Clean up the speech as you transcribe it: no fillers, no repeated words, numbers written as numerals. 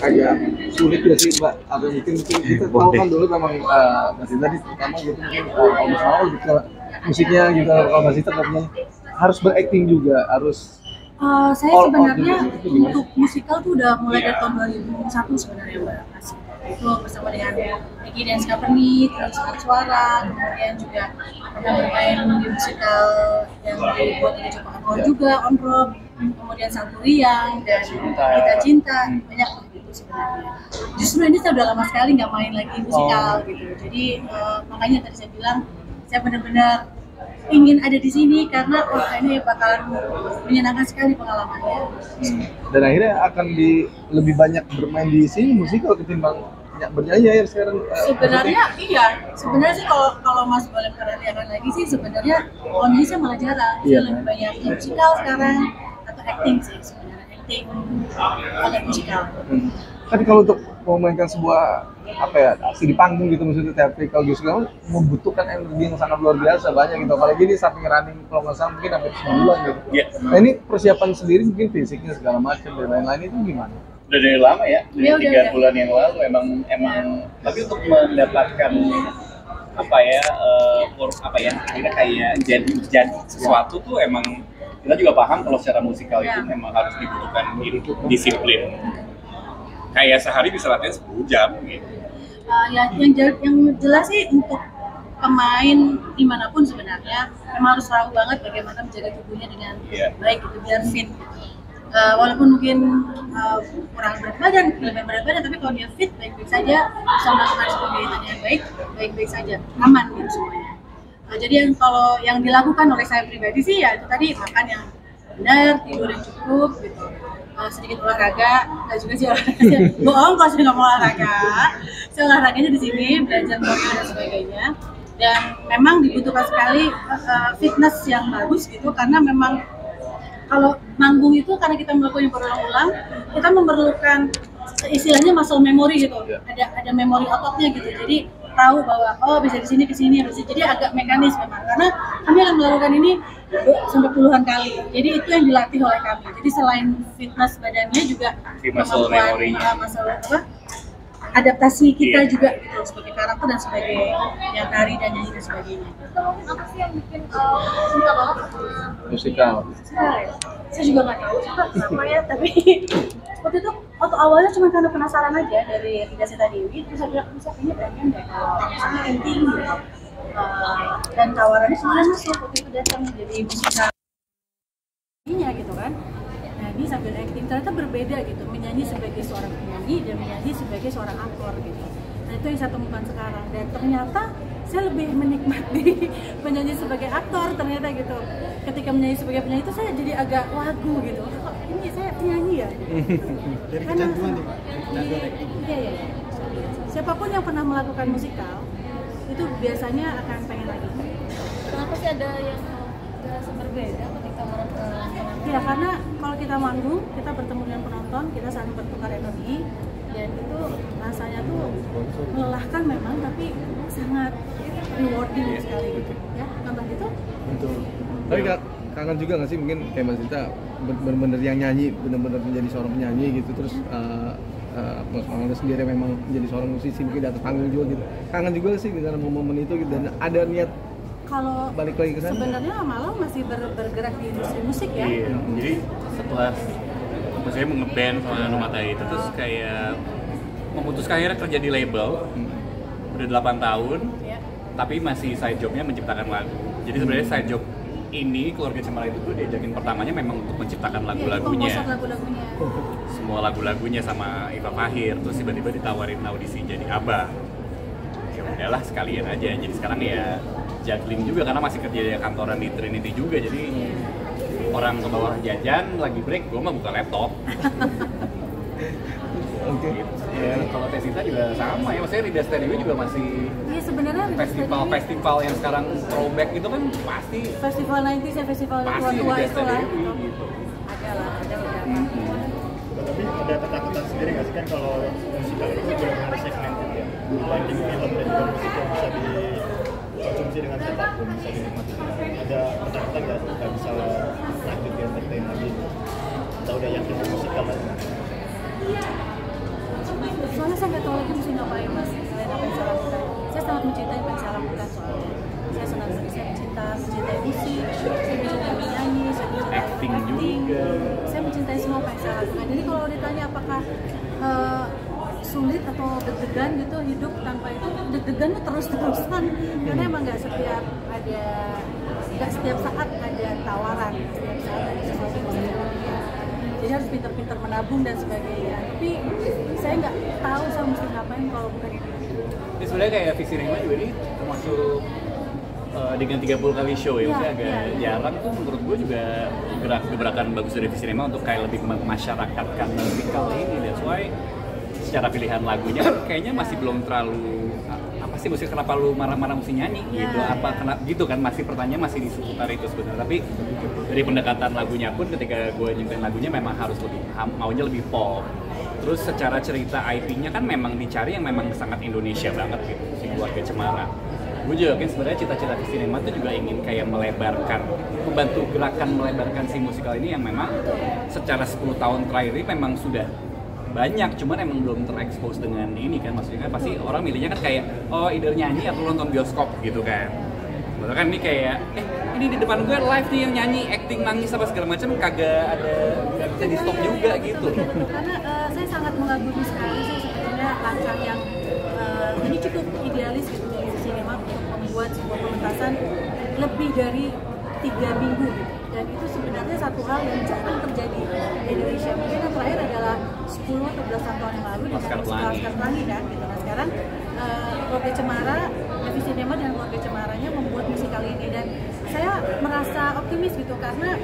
agak sulit ya sih Mbak, atau mungkin kita tahu kan dulu memang Mas Dita tadi pertama gitu mungkin kalau misalnya lebih ke musiknya gitu, kalau Mas Dita katanya harus berakting juga, harus saya all out sebenarnya gitu, itu gimana? untuk musikal tuh udah mulai dari tahun 2001 sebenarnya Mbak Kasih. Itu bersama dengan Ricky Dance Company, terus Surat Suara, kemudian juga pernah bermain di musikal yang dibuat oleh Joko Anwar juga, On Rock, kemudian Santuriang dan Kita Cinta, banyak lah gitu sebenarnya. Justru ini saya udah lama sekali nggak main lagi musikal gitu, jadi makanya tadi saya bilang saya benar-benar ingin ada di sini karena ini bakalan menyenangkan sekali pengalamannya. Dan akhirnya akan lebih banyak bermain di sini musikal ketimbang bernyanyi ya sekarang. Sebenarnya iya, sebenarnya sih kalau Mas boleh perhatikan lagi sih sebenarnya kondisi saya malah jarang. Saya lebih banyak musikal sekarang atau acting sih sebenarnya, acting oleh musikal. Tapi kalau untuk memainkan sebuah apa ya aksi di panggung gitu, maksudnya teatrikal gitu kan membutuhkan energi yang sangat luar biasa banyak gitu, apalagi ini samping running kalau nggak salah mungkin hampir sebulan gitu. Nah ini persiapan sendiri mungkin fisiknya segala macam dan lain-lain itu gimana? Udah dari lama ya, dari 3 bulan yang lalu emang tapi untuk mendapatkan apa ya akhirnya kayak jadi sesuatu tuh emang kita juga paham kalau secara musikal itu memang harus dibutuhkan disiplin. Kayak sehari bisa latihan 10 jam gitu. Yang jelas sih untuk pemain dimanapun sebenarnya memang harus tahu banget bagaimana menjaga tubuhnya dengan baik gitu, biar fit. Walaupun mungkin kurang berat badan, lebih berat badan, tapi kalau dia fit baik-baik saja, bisa melakukan sebagainya yang baik-baik saja, aman gitu semuanya. Jadi kalau yang dilakukan oleh saya pribadi sih ya itu tadi, makan yang benar, tidur yang cukup gitu. Sedikit olahraga, nggak juga sih olahraga, bohong kalau sudah nggak mau olahraga. Saya olahraganya di sini, belajar koreo dan sebagainya. Dan memang dibutuhkan sekali fitness yang bagus gitu, karena memang kalau manggung itu karena kita melakukannya berulang-ulang, kita memerlukan istilahnya muscle memory gitu, ada memori ototnya gitu. Jadi tahu bahwa bisa di sini ke sini, jadi agak mekanis memang. Karena kami akan melakukan ini sampai puluhan kali. Jadi itu yang dilatih oleh kami. Jadi selain fitness badannya juga kemampuan adaptasi kita juga gitu, sebagai karakter dan sebagai yang nari dan nyanyi dan sebagainya. Apa sih yang bikin suka banget musikal? Saya juga nggak tahu kenapa ya, tapi waktu itu waktu awalnya cuma karena penasaran aja dari Rida Seta Dewi, terus saya bilang kayaknya pengen deh kalau misalnya acting gitu. Dan tawarannya sebenarnya masuk waktu itu datang jadi musikal gitu kan. Nah ini sambil acting ternyata berbeda gitu, menyanyi sebagai seorang penyanyi dan menyanyi sebagai seorang aktor gitu. Nah itu yang saya temukan sekarang, dan ternyata saya lebih menikmati menyanyi sebagai aktor ternyata gitu. Ketika menyanyi sebagai penyanyi itu saya jadi agak wagu gitu, kok ini saya penyanyi ya? Dari kecanduan tuh Pak? Iya. Siapapun yang pernah melakukan musikal itu biasanya akan pengen lagi. Kenapa sih ada yang terasa berbeda ketika mereka? Ya karena kalau kita manggung, kita bertemu dengan penonton, kita saling bertukar energi, dan itu rasanya tuh melelahkan memang, tapi sangat rewarding sekali gitu. Ya, nambah gitu. Betul. Tapi kangen juga nggak sih mungkin kayak Mas Dita bener-bener yang nyanyi, bener-bener menjadi seorang penyanyi gitu, terus Mas Maulana sendiri memang menjadi seorang musisi mungkin di atas panggung juga gitu. Kangen juga sih dengan momen itu gitu, dan ada niat kalau balik lagi ke sana. Sebenarnya Malau masih bergerak di industri musik ya. Iya. Jadi setelah saya nge-band sama Numata itu terus kayak memutuskan akhirnya kerja di label. Udah 8 tahun. Ya. Tapi masih side jobnya menciptakan lagu. Jadi sebenarnya side job ini Keluarga Cemara itu tuh diajakin pertamanya memang untuk menciptakan lagu-lagunya. Komposer lagu-lagunya. Semua lagu-lagunya sama Iva Fahir, terus tiba-tiba ditawarin audisi jadi Abah. Ya udahlah sekalian aja. Jadi sekarang ya juggling juga karena masih kerja di kantoran di Trinity juga, jadi orang ke bawah jajan lagi break, gue mah buka laptop. Oke. Ya, kalau Tesita juga sama ya, maksudnya Rida Stereo juga masih Sebenarnya festival yang sekarang throwback itu kan pasti festival 90s ya, festival tua-tua itu lah gitu. ada Tapi ada ketakutan sendiri nggak sih kan kalau musikal itu benar-benar segmented ya, dibanding film dan juga musik yang bisa dikonsumsi dengan siapapun, bisa dinikmati dengan ada ketakutan nggak bisa lanjut di entertain lagi, atau udah yakin musikal aja? Soalnya saya nggak tahu lagi mesti ngapain mas, selain apa yang saya lakukan. Saya sangat mencintai apa yang saya lakukan soalnya. Saya mencintai musik, saya mencintai menyanyi, saya mencintai Acting juga. Saya mencintai semua apa yang saya lakukan. Jadi kalau ditanya apakah sulit atau deg-degan gitu hidup tanpa itu, deg-degan terus-terusan karena emang nggak setiap saat ada tawaran, setiap saat ada sesuatu yang bisa dilakukan. Jadi harus pintar-pintar menabung dan sebagainya. Tapi saya nggak tahu saya mesti ngapain kalau bukan itu. Ini sebenarnya kayak Visi Rema juga ini termasuk dengan 30 kali show ya, maksudnya agak jarang tuh menurut gue juga gebrakan bagus dari Visi Rema untuk kayak lebih memasyarakatkan musikal ini. That's why secara pilihan lagunya kan kayaknya masih belum terlalu apa sih musik, kenapa lu marah-marah mesti nyanyi gitu, apa kena gitu kan, masih pertanyaan masih di seputar itu sebenarnya. Tapi dari pendekatan lagunya pun ketika gue nyiptain lagunya memang harus lebih maunya lebih pop. Terus secara cerita IP-nya kan memang dicari yang memang sangat Indonesia banget gitu, si Keluarga Cemara. Gue juga kan sebenarnya cita-cita Visi Rema tuh juga ingin kayak melebarkan, membantu gerakan melebarkan si musikal ini yang memang secara 10 tahun terakhir ini memang sudah banyak, cuman emang belum terekspos dengan ini kan, maksudnya kan pasti orang milihnya kan kayak oh either nyanyi atau nonton bioskop gitu kan. Betul kan, ini kayak ini di depan gue live nih yang nyanyi, acting, nangis apa segala macam kagak bisa di stop juga gitu. Karena saya sangat mengagumi sekali sih sebenarnya langkah yang ini cukup idealis gitu dari Visi Rema untuk membuat sebuah pementasan lebih dari 3 minggu gitu. Dan itu sebenarnya satu hal yang jarang terjadi di Indonesia. Mungkin yang terakhir adalah 10 atau belasan tahun yang lalu dengan Laskar Pelangi kan gitu. Nah sekarang Keluarga Cemara, Visi Rema dan Keluarga Cemaranya membuat musikal ini, dan saya merasa optimis gitu karena